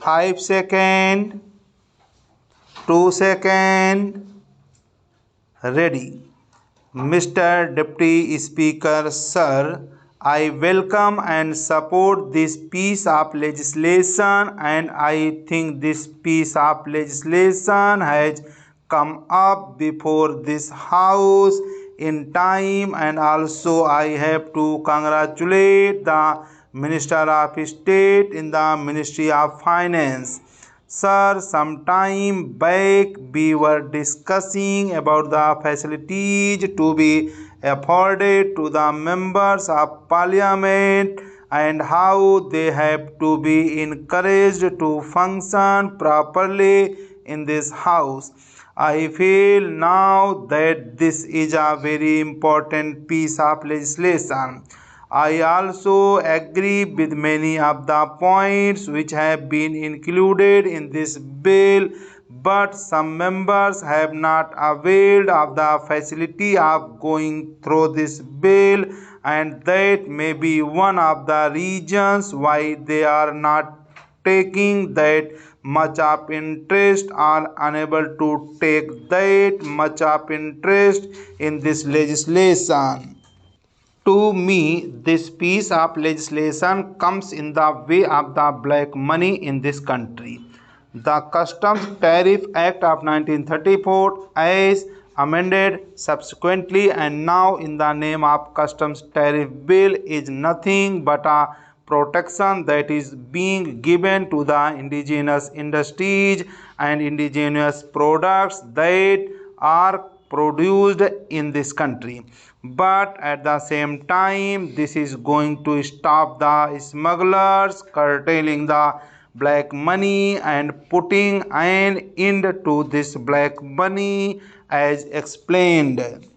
5 seconds, 2 seconds, ready. Mr. Deputy Speaker, Sir, I welcome and support this piece of legislation, and I think this piece of legislation has come up before this House in time, and also I have to congratulate the Minister of State in the Ministry of Finance. Sir, some time back we were discussing about the facilities to be afforded to the members of parliament and how they have to be encouraged to function properly in this house. I feel now that this is a very important piece of legislation. I also agree with many of the points which have been included in this bill, but some members have not availed of the facility of going through this bill, and that may be one of the reasons why they are not taking that much of interest or unable to take that much of interest in this legislation. To me, this piece of legislation comes in the way of the black money in this country. The Customs Tariff Act of 1934, as amended subsequently and now in the name of Customs Tariff Bill, is nothing but a protection that is being given to the indigenous industries and indigenous products that are produced in this country. But at the same time, this is going to stop the smugglers curtailing the black money and putting an end to this black money as explained.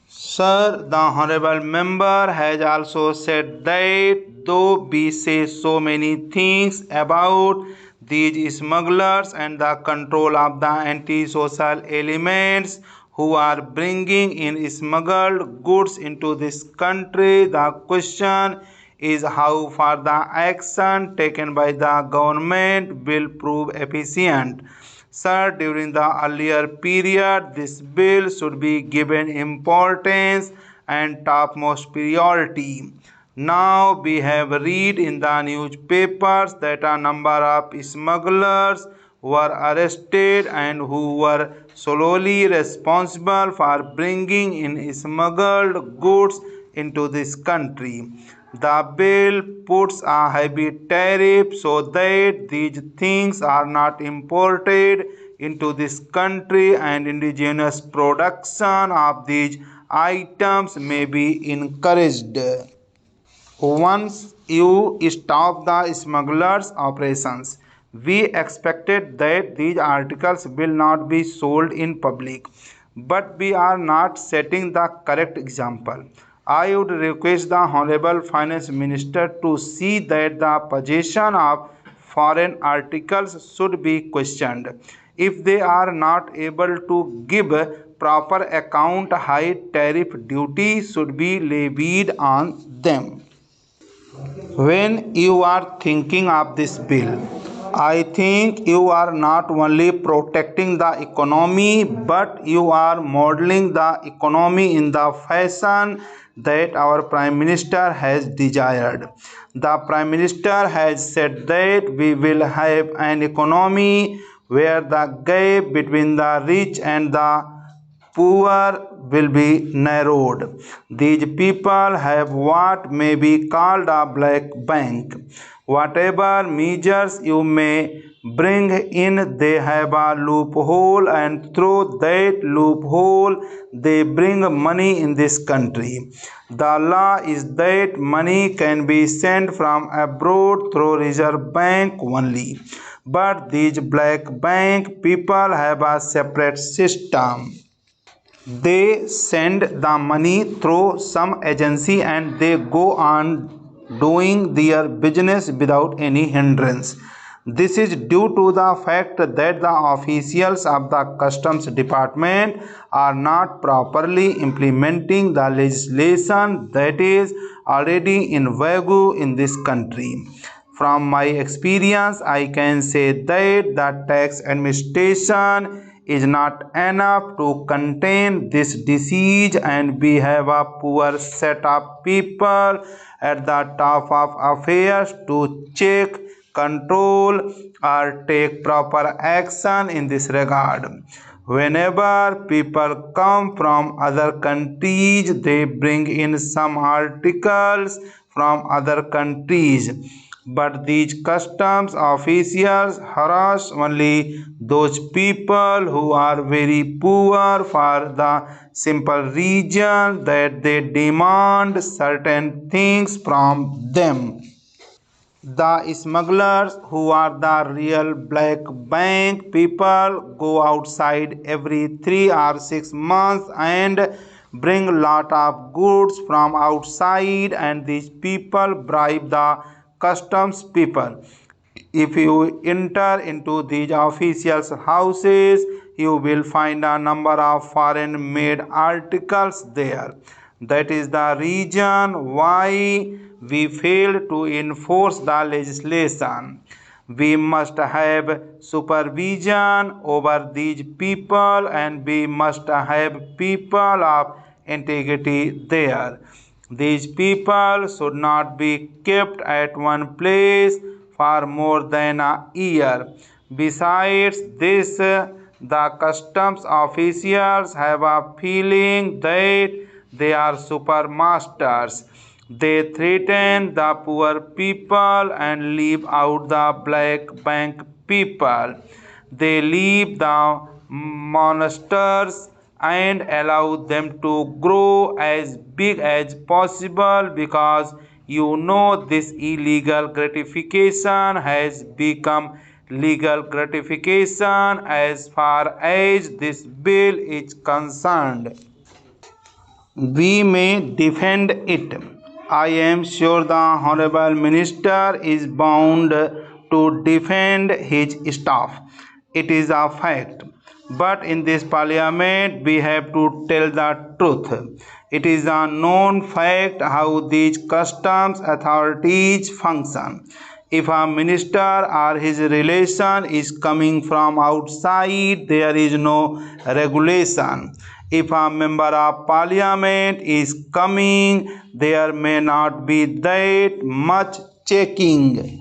Sir, the honorable member has also said that though we say so many things about these smugglers and the control of the anti-social elements who are bringing in smuggled goods into this country, the question is how far the action taken by the government will prove efficient. Sir, during the earlier period, this bill should be given importance and topmost priority. Now we have read in the newspapers that a number of smugglers were arrested and who were solely responsible for bringing in smuggled goods into this country. The bill puts a heavy tariff so that these things are not imported into this country, and indigenous production of these items may be encouraged. Once you stop the smugglers' operations, we expected that these articles will not be sold in public, but we are not setting the correct example. I would request the Honorable Finance Minister to see that the possession of foreign articles should be questioned. If they are not able to give proper account, high tariff duty should be levied on them. When you are thinking of this bill, I think you are not only protecting the economy, but you are modeling the economy in the fashion that our Prime Minister has desired. The Prime Minister has said that we will have an economy where the gap between the rich and the poor will be narrowed. These people have what may be called a black bank. Whatever measures you may bring in, they have a loophole, and through that loophole they bring money in this country. The law is that money can be sent from abroad through Reserve Bank only. But these black bank people have a separate system. They send the money through some agency and they go on doing their business without any hindrance. This is due to the fact that the officials of the Customs Department are not properly implementing the legislation that is already in vigor in this country. From my experience, I can say that the tax administration is not enough to contain this disease, and we have a poor set of people at the top of affairs to check, control, or take proper action in this regard. Whenever people come from other countries, they bring in some articles from other countries. But these customs officials harass only those people who are very poor for the simple reason that they demand certain things from them. The smugglers, who are the real black bank people, go outside every 3 or 6 months and bring lot of goods from outside, and these people bribe the customs people. If you enter into these officials' houses, you will find a number of foreign made articles there. That is the reason why we fail to enforce the legislation. We must have supervision over these people, and we must have people of integrity there. These people should not be kept at one place for more than a year. Besides this, the customs officials have a feeling that they are supermasters. They threaten the poor people and leave out the black bank people. They leave the monsters and allow them to grow as big as possible, because this illegal gratification has become legal gratification as far as this bill is concerned. We may defend it. I am sure the Honorable Minister is bound to defend his staff. It is a fact. But in this parliament, we have to tell the truth. It is a known fact how these customs authorities function. If a minister or his relation is coming from outside, there is no regulation. If a member of parliament is coming, there may not be that much checking.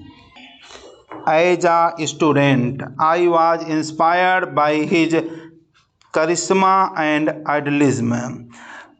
As a student, I was inspired by his charisma and idealism.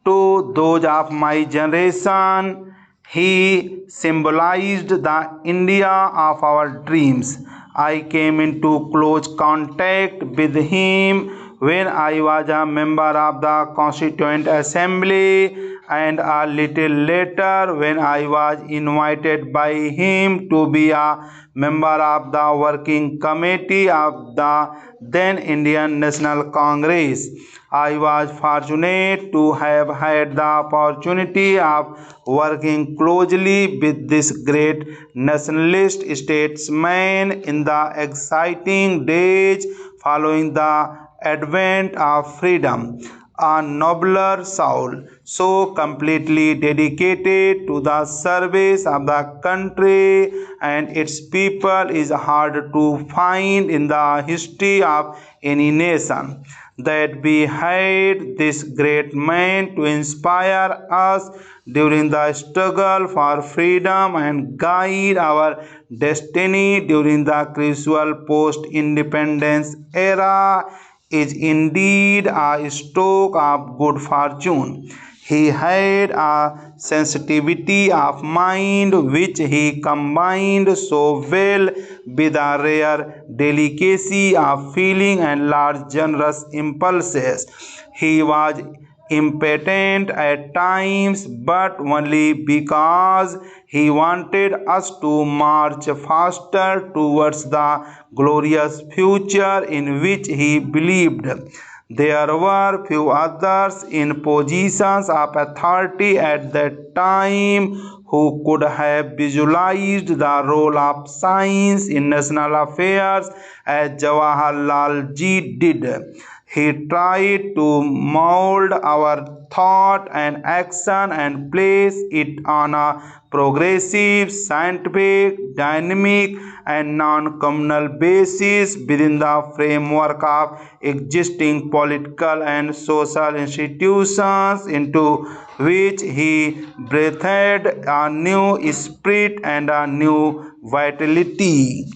To those of my generation, he symbolized the India of our dreams. I came into close contact with him when I was a member of the Constituent Assembly, and a little later when I was invited by him to be a member of the working committee of the then Indian National Congress. I was fortunate to have had the opportunity of working closely with this great nationalist statesman in the exciting days following the advent of freedom. A nobler soul, so completely dedicated to the service of the country and its people, is hard to find in the history of any nation. That we had this great man to inspire us during the struggle for freedom and guide our destiny during the crucial post-independence era is indeed a stroke of good fortune. He had a sensitivity of mind which he combined so well with a rare delicacy of feeling and large generous impulses. He was impotent at times, but only because he wanted us to march faster towards the glorious future in which he believed. There were few others in positions of authority at that time who could have visualized the role of science in national affairs as Jawaharlal ji did. He tried to mold our thought and action and place it on a progressive, scientific, dynamic, and non-communal basis within the framework of existing political and social institutions into which he breathed a new spirit and a new vitality.